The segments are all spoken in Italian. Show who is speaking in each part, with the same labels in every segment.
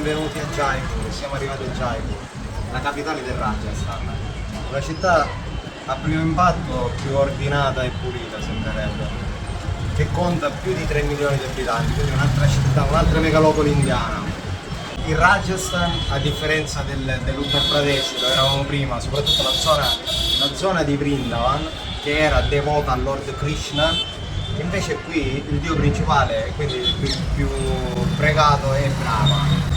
Speaker 1: benvenuti a Jaipur, siamo arrivati a Jaipur, la capitale del Rajasthan. Una città a primo impatto più ordinata e pulita sembrerebbe, che conta più di 3 milioni di abitanti, quindi un'altra città, un'altra megalopoli indiana. Il Rajasthan, a differenza dell'Uttar Pradesh dove eravamo prima, soprattutto la zona di Vrindavan, che era devota al Lord Krishna, invece qui il dio principale, quindi il più pregato, è Brahma.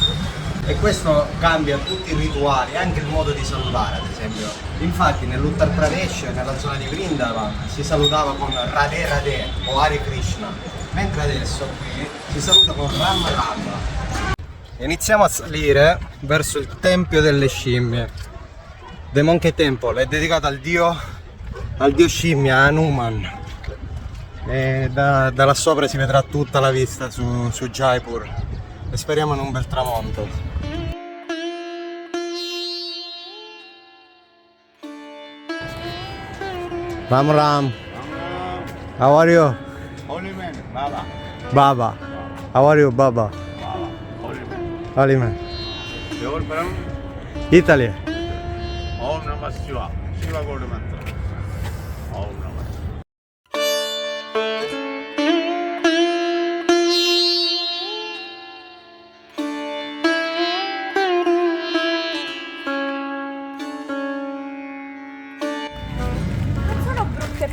Speaker 1: E questo cambia tutti i rituali, anche il modo di salutare, ad esempio. Infatti nell'Uttar Pradesh, nella zona di Vrindavan, si salutava con Radhe Radhe o Hare Krishna, mentre adesso qui si saluta con Ram Ram. Iniziamo a salire verso il Tempio delle Scimmie. The Monkey Temple è dedicato al dio scimmia, Hanuman. E da là sopra si vedrà tutta la vista su Jaipur e speriamo in un bel tramonto. Ram Ram. How are you?
Speaker 2: Holy man, Baba.
Speaker 1: Baba. How are you, Baba?
Speaker 2: Baba. Holy man.
Speaker 1: Holy man.
Speaker 2: Your from
Speaker 1: Italy.
Speaker 2: Om Namah Shiva. Shiva God mantra. Om Namah.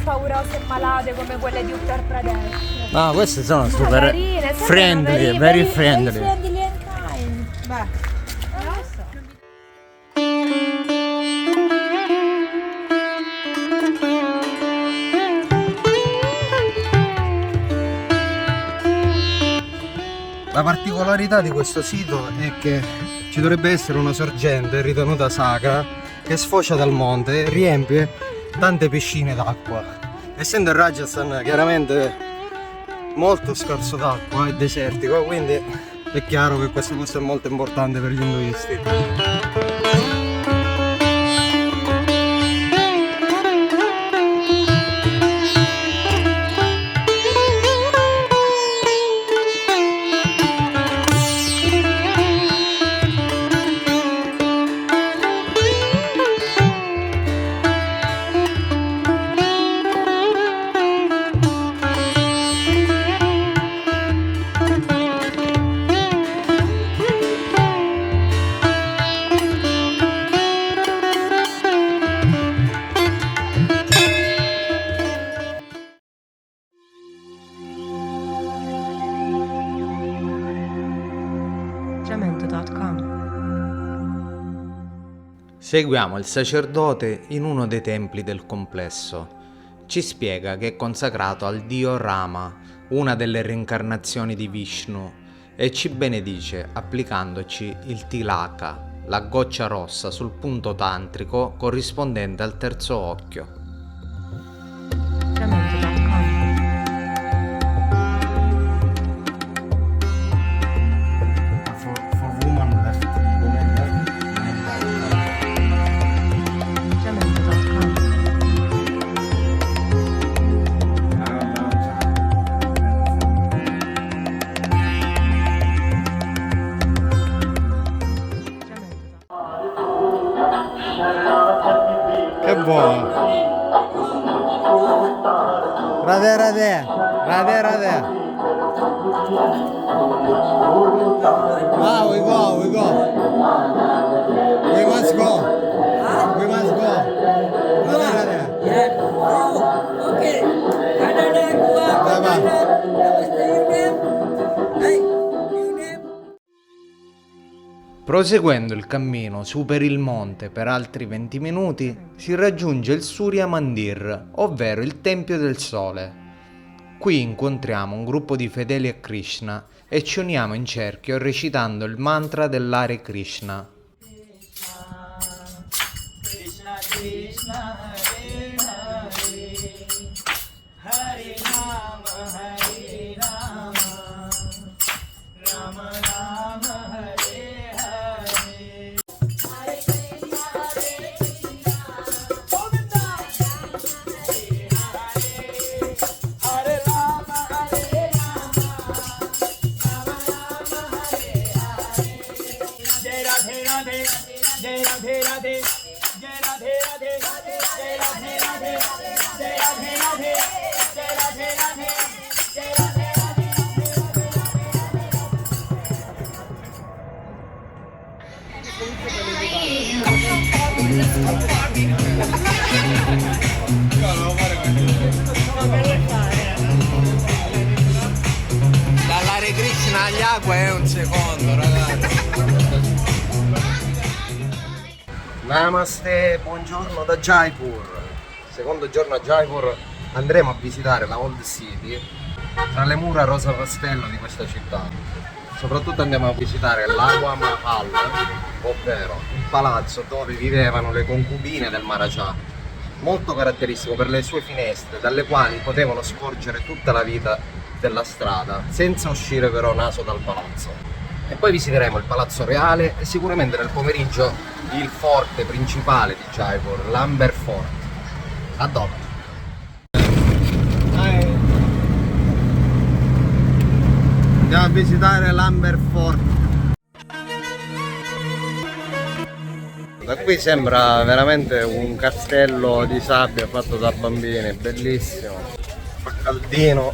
Speaker 3: Paurose e malate come quelle di Uttar Pradesh.
Speaker 1: No, queste sono super
Speaker 3: carine,
Speaker 1: friendly, very friendly.
Speaker 3: Very friendly and kind. Beh, non lo so.
Speaker 1: La particolarità di questo sito è che ci dovrebbe essere una sorgente ritenuta sacra che sfocia dal monte e riempie tante piscine d'acqua. Essendo il Rajasthan chiaramente molto scarso d'acqua e desertico, quindi è chiaro che questo posto è molto importante per gli induisti.
Speaker 4: Seguiamo il sacerdote in uno dei templi del complesso. Ci spiega che è consacrato al dio Rama, una delle reincarnazioni di Vishnu, e ci benedice applicandoci il tilaka, la goccia rossa sul punto tantrico corrispondente al terzo occhio.
Speaker 1: Che buono! Radhe Radhe! Radhe Radhe! Ah, we go! We must go! Radhe Radhe!
Speaker 5: Okay. Canada, Goa,
Speaker 1: Bye-bye.
Speaker 5: Namaste, your name? Hey, your name?
Speaker 4: Proseguendo il cammino su per il monte per altri 20 minuti, si raggiunge il Surya Mandir, ovvero il Tempio del Sole. Qui incontriamo un gruppo di fedeli a Krishna e ci uniamo in cerchio recitando il mantra dell'Hare Krishna.
Speaker 5: Krishna, Krishna, Hare Hare, Hare Rama, Hare Rama, Rama Rama, Hare Hare. Hare Krishna, Govinda, Hare Rama, Hare Rama, Rama Rama, Hare Hare.
Speaker 4: Dall'Hare Krishna agli acqua è un secondo, ragazzi.
Speaker 1: Namaste, buongiorno da Jaipur. Secondo giorno a Jaipur andremo a visitare la Old City, tra le mura rosa pastello di questa città. Soprattutto andiamo a visitare l'Agua Mahal, ovvero il palazzo dove vivevano le concubine del Maharaja, molto caratteristico per le sue finestre, dalle quali potevano scorgere tutta la vita della strada, senza uscire però naso dal palazzo. E poi visiteremo il palazzo reale e sicuramente nel pomeriggio il forte principale di Jaipur, l'Amber Fort. A dopo. Andiamo a visitare l'Amber Fort. Da qui sembra veramente un castello di sabbia fatto da bambini, bellissimo. Fa caldino.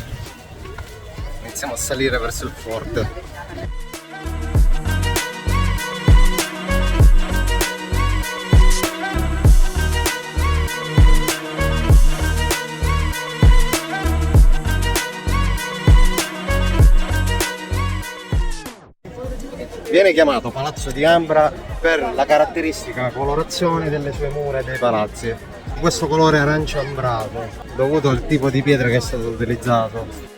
Speaker 1: Iniziamo a salire verso il forte. Viene chiamato Palazzo di Ambra per la caratteristica colorazione delle sue mura e dei palazzi. Questo colore arancio ambrato, dovuto al tipo di pietra che è stato utilizzato.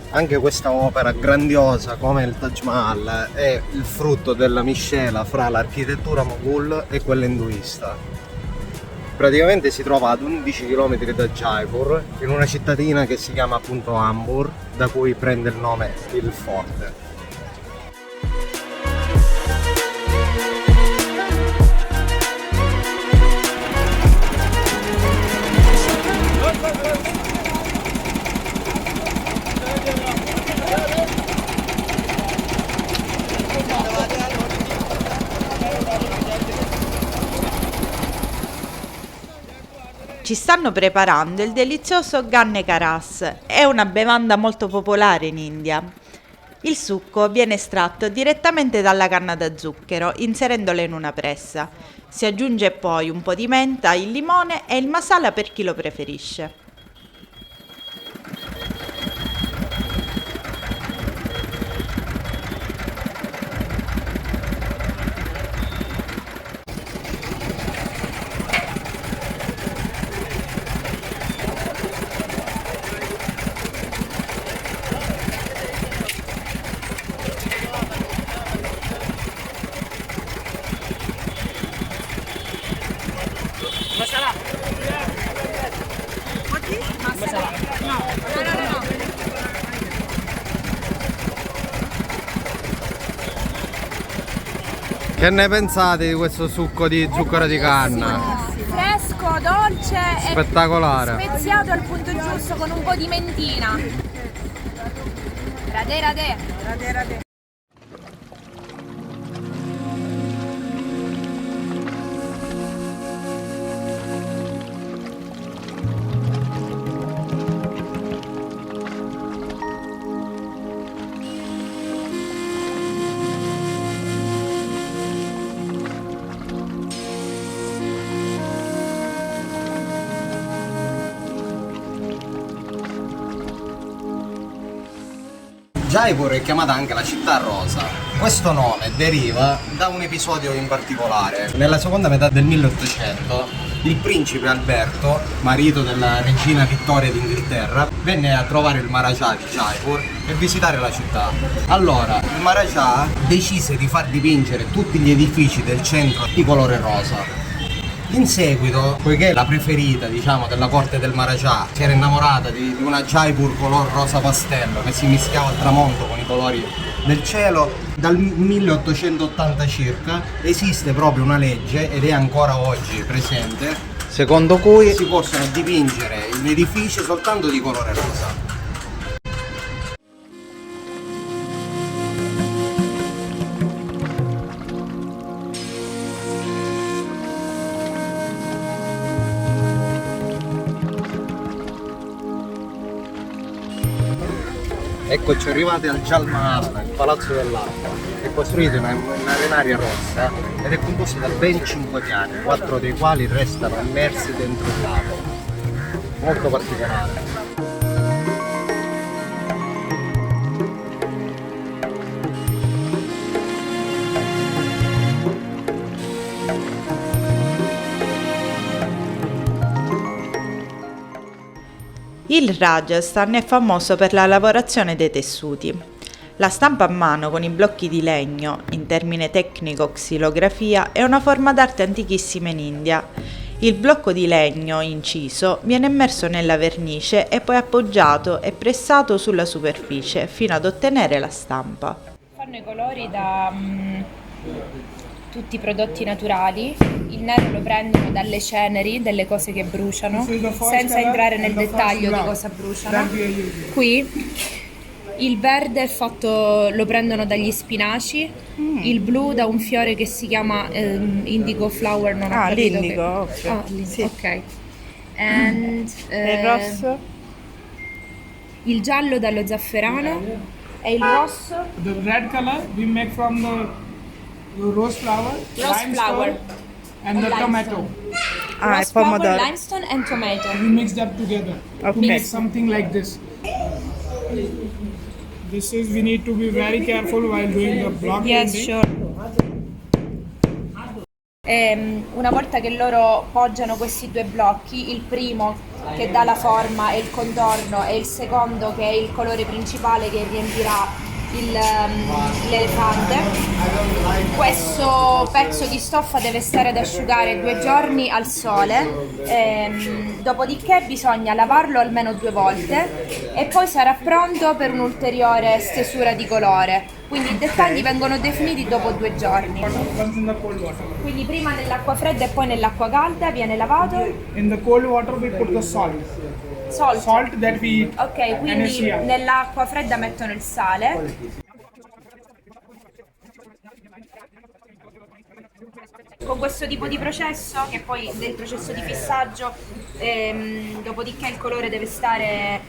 Speaker 1: Anche questa opera grandiosa come il Taj Mahal è il frutto della miscela fra l'architettura moghul e quella induista. Praticamente si trova ad 11 km da Jaipur, in una cittadina che si chiama appunto Ambur, da cui prende il nome il forte.
Speaker 6: Ci stanno preparando il delizioso Ganne Karas, è una bevanda molto popolare in India. Il succo viene estratto direttamente dalla canna da zucchero, inserendola in una pressa. Si aggiunge poi un po' di menta, il limone e il masala per chi lo preferisce.
Speaker 1: Che ne pensate di questo succo di zucchero di canna?
Speaker 3: Fresco, dolce
Speaker 1: Spettacolare.
Speaker 3: e speziato al punto giusto con un po' di mentina. Radè, radè. Radè, radè.
Speaker 1: Jaipur è chiamata anche la città rosa. Questo nome deriva da un episodio in particolare. Nella seconda metà del 1800 il principe Alberto, marito della regina Vittoria d'Inghilterra, venne a trovare il Maharaja di Jaipur e visitare la città. Allora, il Maharaja decise di far dipingere tutti gli edifici del centro di colore rosa. In seguito, poiché la preferita, diciamo, della corte del Maharaja si era innamorata di una Jaipur color rosa pastello che si mischiava al tramonto con i colori del cielo, dal 1880 circa esiste proprio una legge, ed è ancora oggi presente, secondo cui si possono dipingere gli edifici soltanto di colore rosa. Eccoci arrivati al Jal Mahal, il palazzo dell'acqua, è costruito in arenaria rossa ed è composto da ben 5 piani, 4 dei quali restano immersi dentro il lago. Molto particolare.
Speaker 6: Il Rajasthan è famoso per la lavorazione dei tessuti. La stampa a mano con i blocchi di legno, in termine tecnico xilografia, è una forma d'arte antichissima in India. Il blocco di legno inciso viene immerso nella vernice e poi appoggiato e pressato sulla superficie fino ad ottenere la stampa.
Speaker 3: Fanno i colori da tutti i prodotti naturali, il nero lo prendono dalle ceneri, delle cose che bruciano, senza entrare nel dettaglio di cosa bruciano. Qui il verde è fatto, lo prendono dagli spinaci, il blu da un fiore che si chiama indigo flower, non ho capito
Speaker 6: l'indigo,
Speaker 3: che...
Speaker 6: ok. Sì.
Speaker 3: Ok. And,
Speaker 6: Il rosso?
Speaker 3: il giallo dallo zafferano e il rosso
Speaker 7: The red color we make from the rose flower, limestone, and the tomato.
Speaker 6: Ah,
Speaker 3: rose
Speaker 6: il
Speaker 3: flower,
Speaker 6: pomodoro.
Speaker 3: limestone and tomato.
Speaker 7: We mix that together to
Speaker 6: Okay.
Speaker 7: make something like this. This is, we need to be very careful while doing the block
Speaker 3: Yes,
Speaker 7: painting.
Speaker 3: sure. Una volta che loro poggiano questi due blocchi, il primo che dà la forma e il contorno e il secondo che è il colore principale che riempirà l'elefante, questo pezzo di stoffa deve stare ad asciugare 2 giorni al sole, dopodiché bisogna lavarlo almeno 2 volte e poi sarà pronto per un'ulteriore stesura di colore. Quindi i dettagli vengono definiti dopo 2 giorni.
Speaker 7: Once in the cold water.
Speaker 3: Quindi prima nell'acqua fredda e poi nell'acqua calda viene lavato.
Speaker 7: In the cold water we put the salt. Salt that we eat.
Speaker 3: Ok, quindi
Speaker 7: NaCl.
Speaker 3: nell'acqua fredda mettono il sale. Con questo tipo di processo, che poi del processo di fissaggio, dopodiché il colore deve stare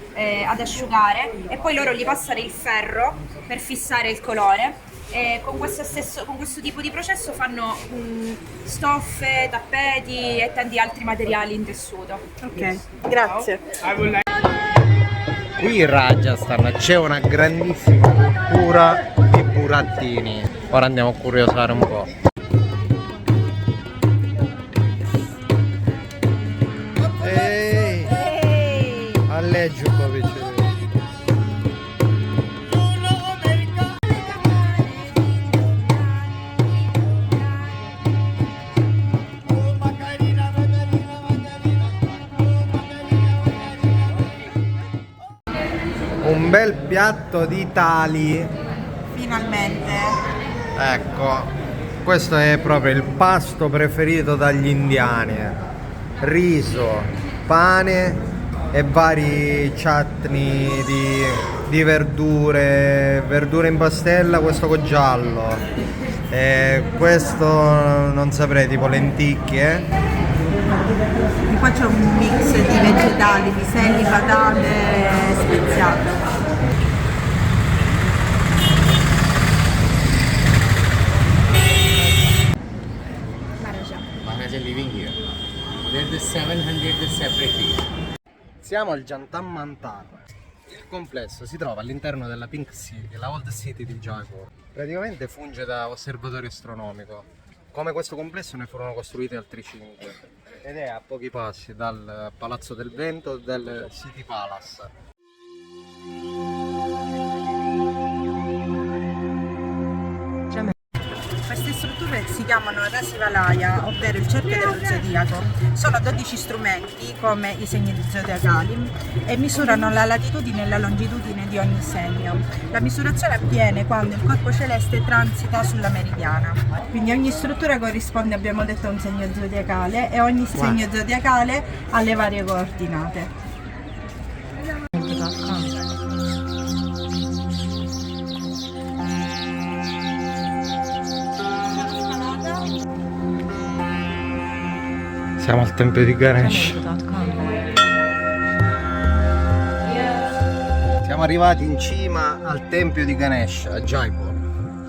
Speaker 3: ad asciugare e poi loro gli passano il ferro per fissare il colore. E con questo tipo di processo fanno stoffe, tappeti e tanti altri materiali in tessuto.
Speaker 6: Ok, grazie.
Speaker 7: I would like
Speaker 1: Qui in Rajasthan c'è una grandissima cultura di burattini. Ora andiamo a curiosare un po'. Ehi! Alleggi un po' vicino. Un bel piatto di tali.
Speaker 6: Finalmente.
Speaker 1: Ecco, questo è proprio il pasto preferito dagli indiani. Riso, pane e vari chutney di verdure in pastella, questo con giallo. E questo non saprei, tipo lenticchie.
Speaker 6: E poi c'è un mix di vegetali, piselli, patate speziate.
Speaker 8: Maharaja living here. There's the 700 separately.
Speaker 1: Siamo al Jantan Mantar. Il complesso si trova all'interno della Pink City, la Old City di Jaipur. Praticamente funge da osservatorio astronomico. Come questo complesso ne furono costruiti altri 5. ed è a pochi passi dal Palazzo del Vento del City Palace.
Speaker 6: Queste strutture si chiamano Rasivalaya, ovvero il cerchio dello zodiaco. Sono 12 strumenti come i segni zodiacali e misurano la latitudine e la longitudine di ogni segno. La misurazione avviene quando il corpo celeste transita sulla meridiana. Quindi ogni struttura corrisponde, abbiamo detto, a un segno zodiacale e ogni segno zodiacale ha le varie coordinate.
Speaker 1: Siamo al tempio di Ganesh. Siamo arrivati in cima al tempio di Ganesh a Jaipur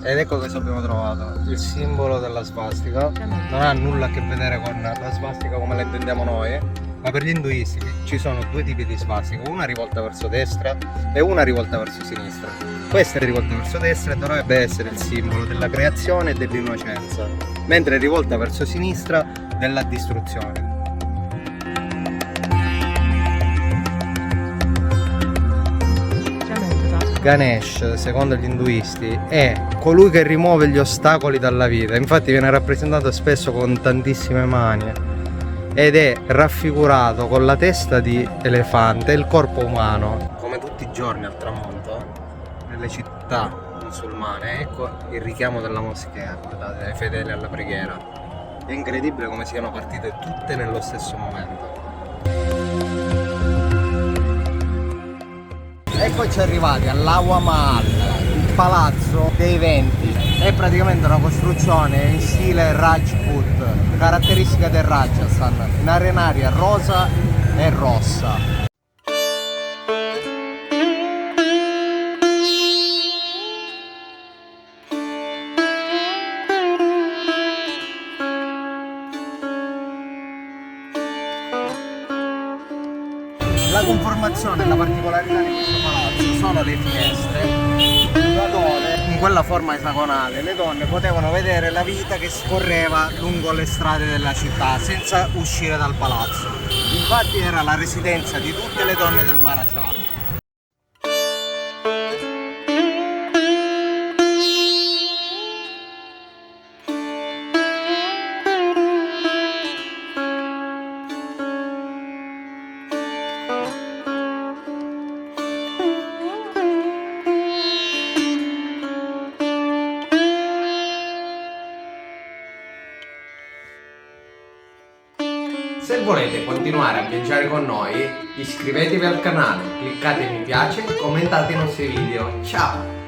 Speaker 1: ed ecco cosa abbiamo trovato: il simbolo della svastica. Non ha nulla a che vedere con la svastica come la intendiamo noi, ma per gli induisti ci sono due tipi di svastica, una rivolta verso destra e una rivolta verso sinistra. Questa è rivolta verso destra e dovrebbe essere il simbolo della creazione e dell'innocenza, mentre è rivolta verso sinistra della distruzione. Ganesh, secondo gli induisti, è colui che rimuove gli ostacoli dalla vita, infatti viene rappresentato spesso con tantissime mani ed è raffigurato con la testa di elefante e il corpo umano. Come tutti i giorni al tramonto, nelle città musulmane, ecco il richiamo della moschea, guardate, ai fedeli alla preghiera. È incredibile come siano partite tutte nello stesso momento. Eccoci arrivati all'Awa Mahal, il palazzo dei venti. È praticamente una costruzione in stile Rajput, caratteristica del Rajasthan, in arenaria rosa e rossa. La conformazione e la particolarità di questo palazzo sono le finestre, dove in quella forma esagonale le donne potevano vedere la vita che scorreva lungo le strade della città senza uscire dal palazzo. Infatti era la residenza di tutte le donne del Maharaja.
Speaker 4: Se volete continuare a viaggiare con noi, iscrivetevi al canale, cliccate mi piace e commentate i nostri video. Ciao!